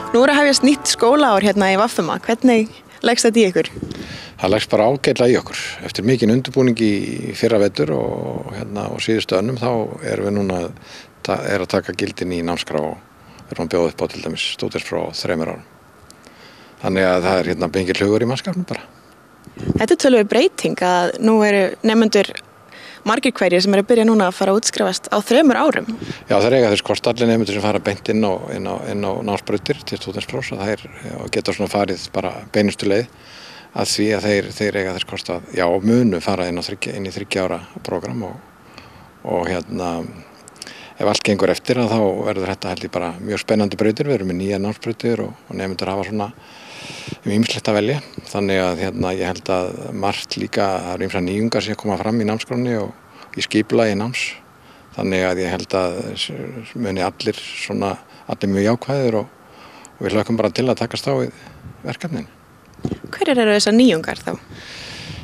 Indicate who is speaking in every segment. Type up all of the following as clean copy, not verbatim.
Speaker 1: Nú að hefjast nýtt skólaár hérna í VFMA. Hvernig leggst þetta í ykkur?
Speaker 2: Það leggst bara ágætlega í okkur. Eftir mikinn undirbúning í fyrra vetur og síðustu önnum þá erum við núna að taka gildin í námskrá og erum að bjóða upp á til dæmis stúdentspróf á 3 árum. Þannig að það er bengir hugur í mannskapnum bara.
Speaker 1: Þetta er töluverð breyting að nú eru nemendur margir hverjir sem eru að byrja núna að fara að útskrifast á 3 árum.
Speaker 2: Já, það er eiga þess hvort allir nemendur sem fara beint inn á námsbrautir til stúdentsprófs að þeir geta svona farið bara beinustu leið að því að þeir eiga þess hvort að munu fara inn í 3 ára prógram og ef allt gengur eftir að þá verður þetta held ég bara mjög spennandi brautir. Við erum með 9 námsbrautir og nemendur hafa svona ýmislegt að velja. Þannig að ég held að margt líka, það eru ýmsar nýjungar sem koma fram í námskránni og í skipulagi náms. Þannig að ég held að muni allir mjög jákvæðir og við hlökkum bara til að takast á við verkefnin.
Speaker 1: Hverjar eru þessar nýjungar þá?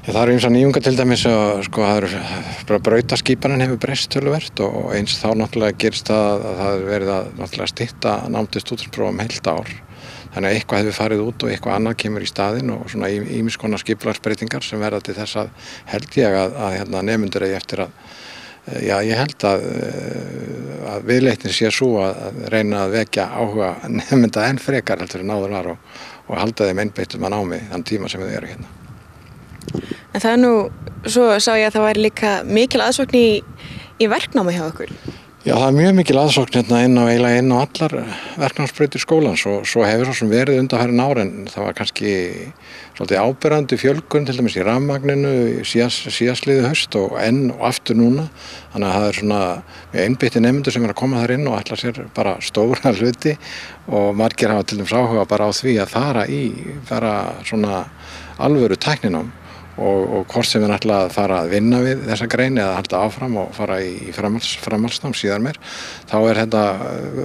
Speaker 2: Það eru ýmsar nýjungar til dæmis að brautaskipanin hefur breyst töluvert og eins þá náttúrulega gerist það að það hefur verið að náttúrulega stytta nám til stúdentsprófa heilt ár. Þannig að eitthvað hefur farið út og eitthvað annað kemur í staðinn og svona ýmiss konar skipulagsbreytingar sem verða til þess að held ég að nemendur eigi eftir ég held að viðleitnin sé svo að reyna að vekja áhuga nemenda enn frekar heldur en áður var og halda þeim einbeittum að námi þann tíma sem þau eru hérna.
Speaker 1: En það er nú, svo sá ég að það væri líka mikil aðsókn í verknámi hjá okkur.
Speaker 2: Já, það er mjög mikil aðsókn inn á allar verknámsbrautir skólans og svo hefur svo sem verið undanfarin ár en það var kannski svolítið áberandi fjölgun til dæmis í rafmagninu síðastliðið haust og enn og aftur núna. Þannig að það er svona mjög einbeittir nemendur sem að koma þar inn og ætla sér bara stóra hluti og margir hafa til dæmis áhuga bara á því að fara í svona alvöru tækninám. Og hvort sem við ætla að fara að vinna við þessa grein eða halda áfram og fara í framhaldsnám síðar meir, þá er þetta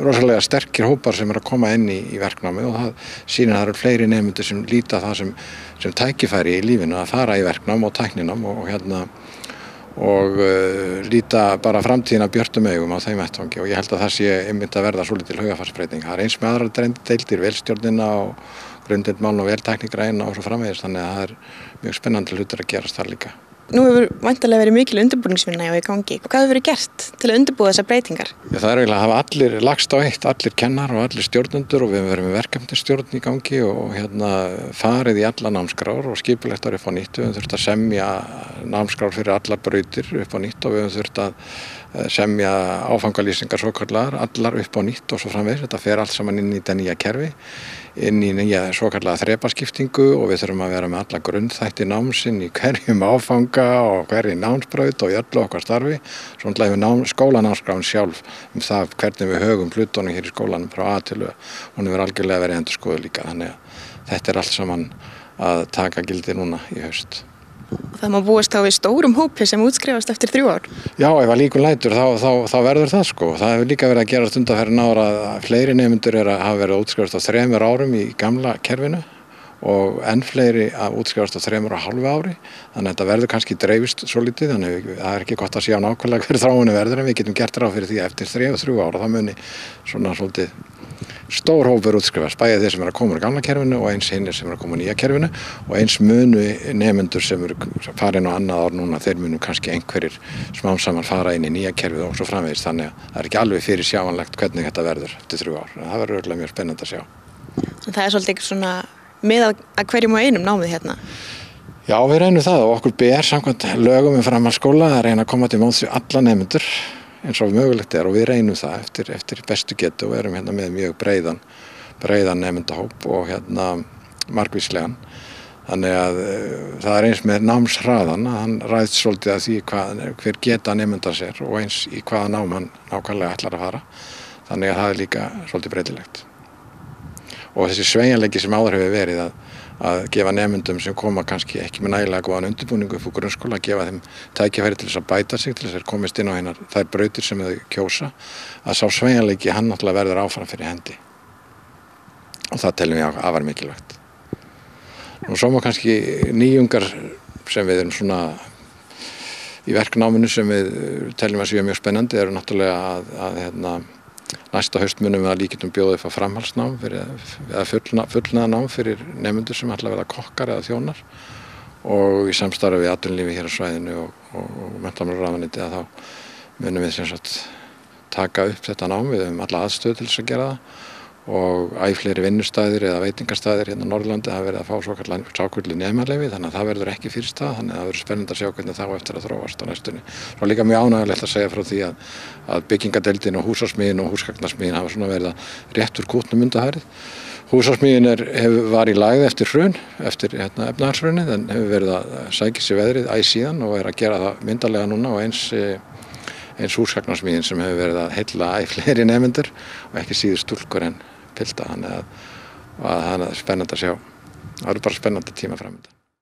Speaker 2: rosalega sterkir hópar sem að koma inn í verknámi og það sýnir að það eru fleiri nemendur sem líta það sem tækifæri í lífinu að fara í verknám og tækninám og líta bara framtíðina björtum augum á þeim vettvangi og ég held að það sé einmitt að verða svolítil hugarfarsbreyting. Það er eins með aðrar deildir, velstjórnina og grundind máln og veltæknigræna og svo framvegis, þannig að það er mjög spennandi hlutir að gerast þar líka.
Speaker 1: Nú hefur væntanlega verið mikil undirbúningsvinna í gangi. Hvað hefur verið gert til að undirbúa þessar breytingar?
Speaker 2: Það er eiginlega að hafa allir lagst á eitt, allir kennar og allir stjórnendur og við hefum verið með verkefnisstjórn í gangi og farið í alla námskrár og skipulegt upp á nýtt. Við hefum þurft að semja námskrár fyrir allar brautir upp á nýtt og við hefum þurft að semja áfangalýsingar svokallaðar, allar upp á nýtt og svo framvegis. Þetta fer allt saman inn í þetta nýja kerfi, inn í nýja svokallaða þrepaskiptingu og við þurfum að vera með alla grunnþætti námsinn í hverjum áfanga og hverju námsbraut og í öllu okkar starfi. Svo hefur skólanámskráin sjálf það hvernig við högum hlutunum hér í skólanum frá A til Ö. Hún hefur algjörlega verið endurskoðuð líka, þannig að þetta er allt saman að taka gildi núna í haust.
Speaker 1: Það má búast þá við stórum hópi sem útskrifast eftir 3 ár?
Speaker 2: Já, ef að líkum lætur þá verður það sko. Það hefur líka verið að gerast undanfarin ár að fleiri nemendur hafa verið að útskrifast á 3 árum í gamla kerfinu og enn fleiri að útskrifast á 3,5 ári. Þannig að þetta verður kannski dreifist svolítið, þannig að það er ekki gott að sjá nákvæmlega hver þróunin verður en við getum gert ráð fyrir því að eftir 3 ára það muni svona svolítið stór hópur útskrifast, bæði þeir sem að koma úr gamla kerfinu og eins hinnir sem að koma úr nýja kerfinu og eins munu nemendur sem farin á annað ár núna, þeir munu kannski einhverjir smám saman fara inn í nýja kerfið og svo framvegis, þannig að það er ekki alveg fyrir sjáanlegt hvernig þetta verður eftir 3 ár. Það verður örugglega mjög spennandi að sjá.
Speaker 1: Það er svolítið svona með að hverjum og einum námið hérna?
Speaker 2: Já, við reynum það og okkur ber samkvæmt lögum framhaldsskóla að reyna að koma til móts við alla nemendur eins og mögulegt er og við reynum það eftir bestu getu og erum hérna með mjög breiðan nemendahóp og margvíslegan. Þannig að það er eins með námshraðan að hann ræðst svolítið að því hver geta nemendar sér og eins í hvaða nám hann nákvæmlega ætlar að fara. Þannig að það er líka svolítið breytilegt. Og þessi sveigjanleiki sem áður hefur verið að gefa nemendum sem koma kannski ekki með nægilega góðan undirbúningu upp úr grunnskóla, að gefa þeim tækifæri til þess að bæta sig, til þess að þeir komist inn á þær brautir sem þau kjósa, að sá sveigjanleiki hann náttúrulega verður áfram fyrir hendi. Og það teljum við afar mikilvægt. Og svo má kannski nýjungar sem við erum svona í verknáminu sem við teljum að séu mjög spennandi eru náttúrulega að næsta haust munum við að líkindum bjóða upp á framhaldsnám eða fullnaðarnám fyrir nemendur sem ætla að verða kokkar eða þjónar og í samstarfi við atvinnulífið hér á svæðinu og menntamálaráðuneytið að þá munum við sem sagt taka upp þetta nám. Við höfum alla aðstöðu til þess að gera það og æ fleiri vinnustæðir eða veitingastæðir hérna á Norðurlandi hafa verið að fá svokallað nemaleyfi, þannig að það verður ekki fyrirstaða, þannig að það verður spennandi að sjá hvernig það á eftir að þróast á næstunni. Svo líka mjög ánægjulegt að segja frá því að byggingadeildin og húsasmíðin og húsgagnasmíðin hafa svona verið að rétt úr kútnum undanfarið. Húsasmíðin var í lægð eftir hrun, eftir efnahagshrunið, en hefur verið að sækja sér veðrið æ síðan og er að gera það myndarlega núna og eins húsgagnasmíðin sem hefur verið að heilla æ fleiri nemendur og ekki síður stúlkur en pilta, þannig að það er spennandi að sjá. Það eru bara spennandi tíma fram undan.